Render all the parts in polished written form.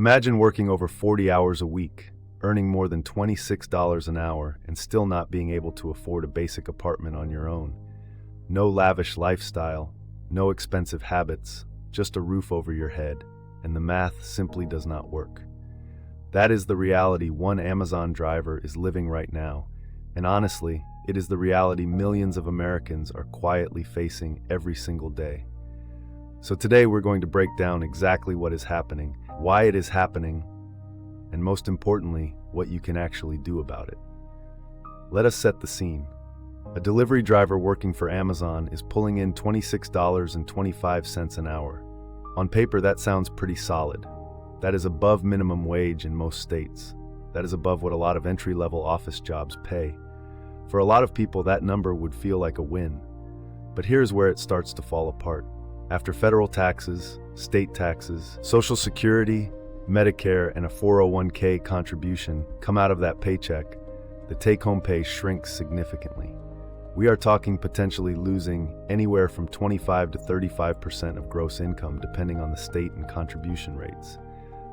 Imagine working over 40 hours a week, earning more than $26 an hour, and still not being able to afford a basic apartment on your own. No lavish lifestyle, no expensive habits, just a roof over your head, and the math simply does not work. That is the reality one Amazon driver is living right now, and honestly, it is the reality millions of Americans are quietly facing every single day. So today we're going to break down exactly what is happening, why it is happening, and most importantly, what you can actually do about it. Let us set the scene. A delivery driver working for Amazon is pulling in $26.25 an hour. On paper, that sounds pretty solid. That is above minimum wage in most states. That is above what a lot of entry-level office jobs pay. For a lot of people, that number would feel like a win. But here's where it starts to fall apart. After federal taxes, state taxes, Social Security, Medicare, and a 401k contribution come out of that paycheck, the take-home pay shrinks significantly. We are talking potentially losing anywhere from 25 to 35% of gross income depending on the state and contribution rates.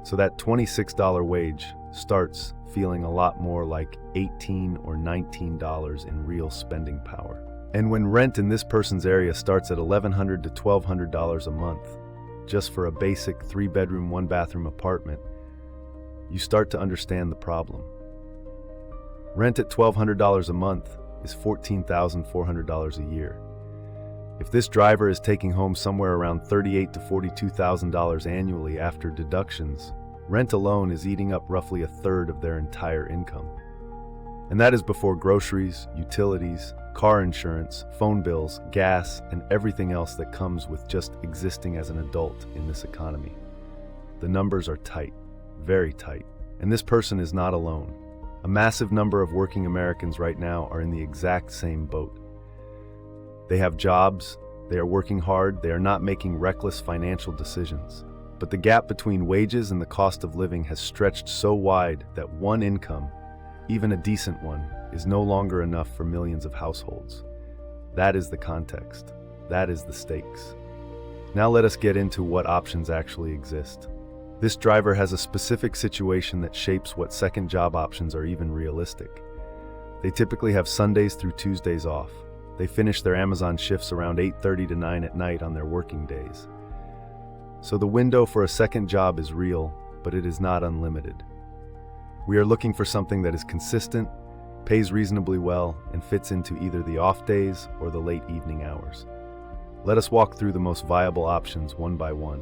So that $26 wage starts feeling a lot more like $18 or $19 in real spending power. And when rent in this person's area starts at $1,100 to $1,200 a month, just for a basic 3-bedroom, 1-bathroom apartment, you start to understand the problem. Rent at $1,200 a month is $14,400 a year. If this driver is taking home somewhere around $38,000 to $42,000 annually after deductions, rent alone is eating up roughly a third of their entire income. And that is before groceries, utilities, car insurance, phone bills, gas, and everything else that comes with just existing as an adult in this economy. The numbers are tight, very tight, and this person is not alone. A massive number of working Americans right now are in the exact same boat. They have jobs, they are working hard, they are not making reckless financial decisions. But the gap between wages and the cost of living has stretched so wide that one income, even a decent one, is no longer enough for millions of households. That is the context. That is the stakes. Now let us get into what options actually exist. This driver has a specific situation that shapes what second job options are even realistic. They typically have Sundays through Tuesdays off. They finish their Amazon shifts around 8:30 to 9 at night on their working days. So the window for a second job is real, but it is not unlimited. We are looking for something that is consistent, pays reasonably well, and fits into either the off days or the late evening hours. Let us walk through the most viable options one by one.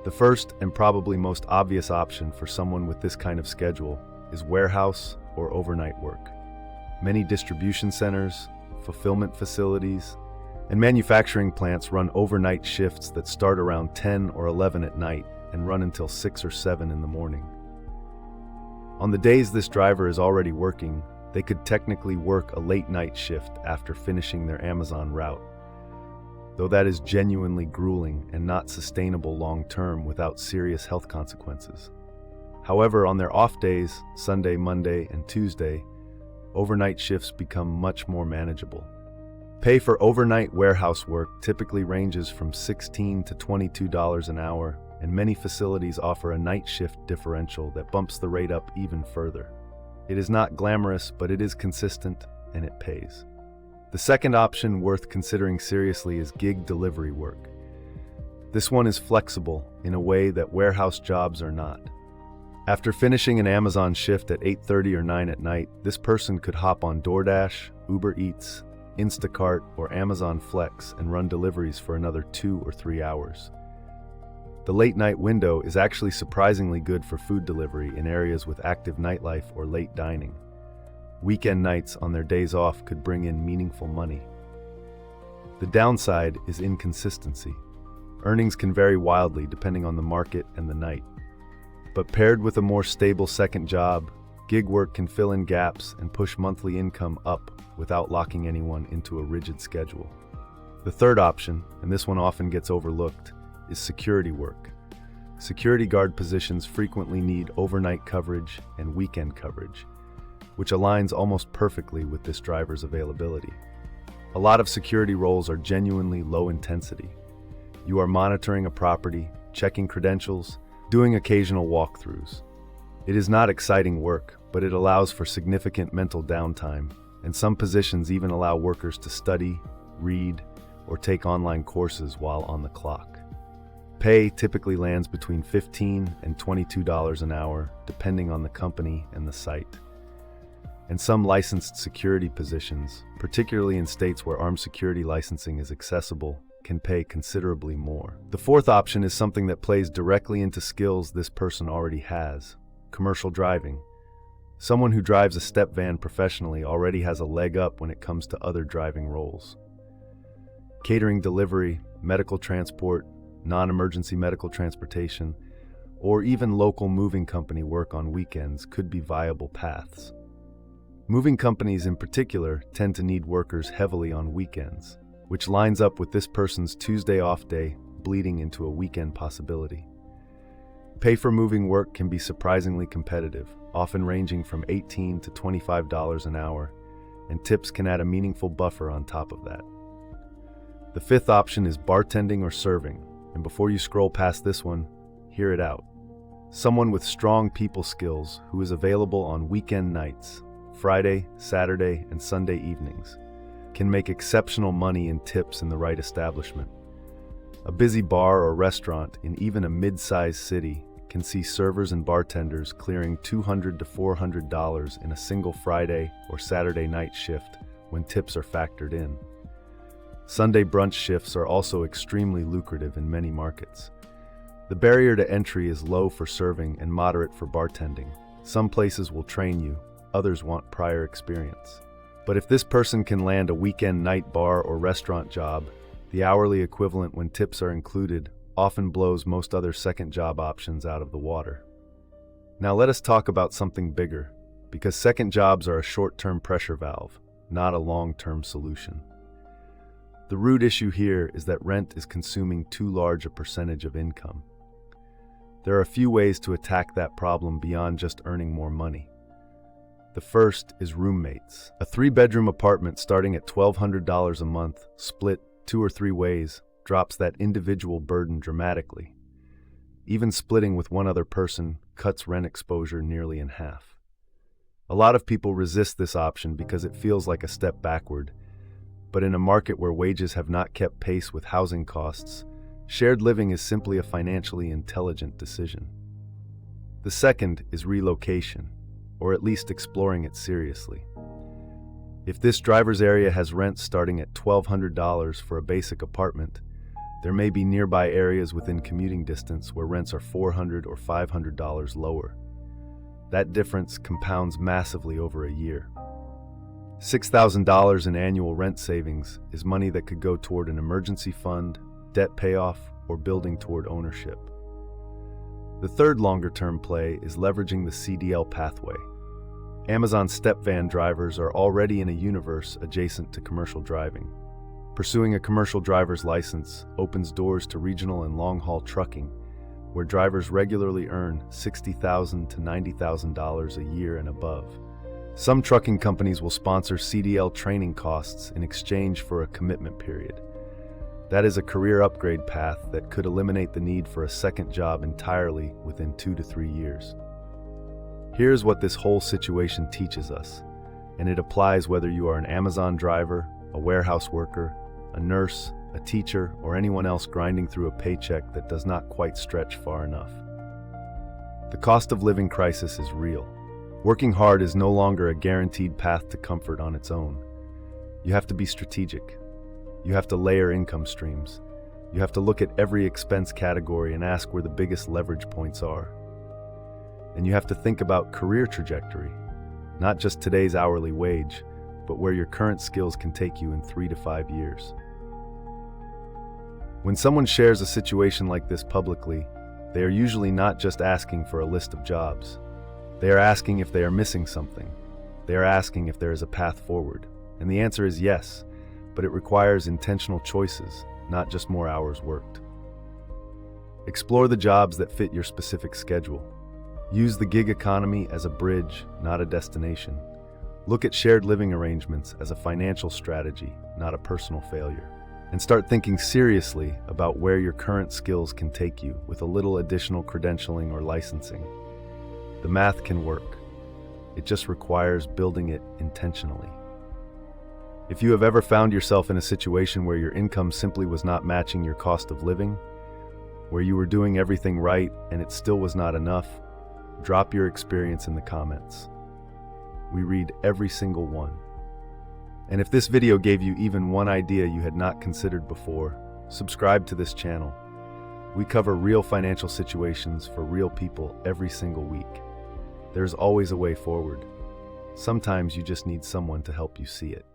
The first and probably most obvious option for someone with this kind of schedule is warehouse or overnight work. Many distribution centers, fulfillment facilities, and manufacturing plants run overnight shifts that start around 10 or 11 at night and run until 6 or 7 in the morning. On the days this driver is already working, they could technically work a late night shift after finishing their Amazon route, though that is genuinely grueling and not sustainable long-term without serious health consequences. However, on their off days, Sunday, Monday, and Tuesday, overnight shifts become much more manageable. Pay for overnight warehouse work typically ranges from $16 to $22 an hour, and many facilities offer a night shift differential that bumps the rate up even further. It is not glamorous, but it is consistent, and it pays. The second option worth considering seriously is gig delivery work. This one is flexible in a way that warehouse jobs are not. After finishing an Amazon shift at 8:30 or 9 at night, this person could hop on DoorDash, Uber Eats, Instacart, or Amazon Flex and run deliveries for another 2 or 3 hours. The late night window is actually surprisingly good for food delivery in areas with active nightlife or late dining. Weekend nights on their days off could bring in meaningful money. The downside is inconsistency. Earnings can vary wildly depending on the market and the night. But paired with a more stable second job, gig work can fill in gaps and push monthly income up without locking anyone into a rigid schedule. The third option, and this one often gets overlooked, is security work. Security guard positions frequently need overnight coverage and weekend coverage, which aligns almost perfectly with this driver's availability. A lot of security roles are genuinely low intensity. You are monitoring a property, checking credentials, Doing occasional walkthroughs. It is not exciting work, but it allows for significant mental downtime, and some positions even allow workers to study, read, or take online courses while on the clock. Pay typically lands between $15 and $22 an hour, depending on the company and the site. And some licensed security positions, particularly in states where armed security licensing is accessible, can pay considerably more. The fourth option is something that plays directly into skills this person already has: commercial driving. Someone who drives a step van professionally already has a leg up when it comes to other driving roles. Catering delivery, medical transport, non-emergency medical transportation, or even local moving company work on weekends could be viable paths. Moving companies in particular tend to need workers heavily on weekends, which lines up with this person's Tuesday off day bleeding into a weekend possibility. Pay for moving work can be surprisingly competitive, often ranging from $18 to $25 an hour, and tips can add a meaningful buffer on top of that. The fifth option is bartending or serving, and before you scroll past this one, hear it out. Someone with strong people skills who is available on weekend nights, Friday, Saturday, and Sunday evenings, can make exceptional money in tips in the right establishment. A busy bar or restaurant in even a mid-sized city can see servers and bartenders clearing $200 to $400 in a single Friday or Saturday night shift when tips are factored in. Sunday brunch shifts are also extremely lucrative in many markets. The barrier to entry is low for serving and moderate for bartending. Some places will train you, others want prior experience. But if this person can land a weekend night bar or restaurant job, the hourly equivalent when tips are included often blows most other second job options out of the water. Now let us talk about something bigger, because second jobs are a short-term pressure valve, not a long-term solution. The root issue here is that rent is consuming too large a percentage of income. There are a few ways to attack that problem beyond just earning more money. The first is roommates. A 3-bedroom apartment starting at $1,200 a month, split 2 or 3 ways, drops that individual burden dramatically. Even splitting with one other person cuts rent exposure nearly in half. A lot of people resist this option because it feels like a step backward, but in a market where wages have not kept pace with housing costs, shared living is simply a financially intelligent decision. The second is relocation, or at least exploring it seriously. If this driver's area has rents starting at $1,200 for a basic apartment, there may be nearby areas within commuting distance where rents are $400 or $500 lower. That difference compounds massively over a year. $6,000 in annual rent savings is money that could go toward an emergency fund, debt payoff, or building toward ownership. The third longer-term play is leveraging the CDL pathway. Amazon step van drivers are already in a universe adjacent to commercial driving. Pursuing a commercial driver's license opens doors to regional and long-haul trucking, where drivers regularly earn $60,000 to $90,000 a year and above. Some trucking companies will sponsor CDL training costs in exchange for a commitment period. That is a career upgrade path that could eliminate the need for a second job entirely within 2 to 3 years. Here's what this whole situation teaches us, and it applies whether you are an Amazon driver, a warehouse worker, a nurse, a teacher, or anyone else grinding through a paycheck that does not quite stretch far enough. The cost of living crisis is real. Working hard is no longer a guaranteed path to comfort on its own. You have to be strategic. You have to layer income streams. You have to look at every expense category and ask where the biggest leverage points are. And you have to think about career trajectory, not just today's hourly wage, but where your current skills can take you in 3 to 5 years. When someone shares a situation like this publicly, they are usually not just asking for a list of jobs. They are asking if they are missing something. They are asking if there is a path forward. And the answer is yes, but it requires intentional choices, not just more hours worked. Explore the jobs that fit your specific schedule. Use the gig economy as a bridge, not a destination. Look at shared living arrangements as a financial strategy, not a personal failure. and start thinking seriously about where your current skills can take you with a little additional credentialing or licensing. The math can work. It just requires building it intentionally. If you have ever found yourself in a situation where your income simply was not matching your cost of living, where you were doing everything right and it still was not enough, drop your experience in the comments. We read every single one. And if this video gave you even one idea you had not considered before, subscribe to this channel. We cover real financial situations for real people every single week. There's always a way forward. Sometimes you just need someone to help you see it.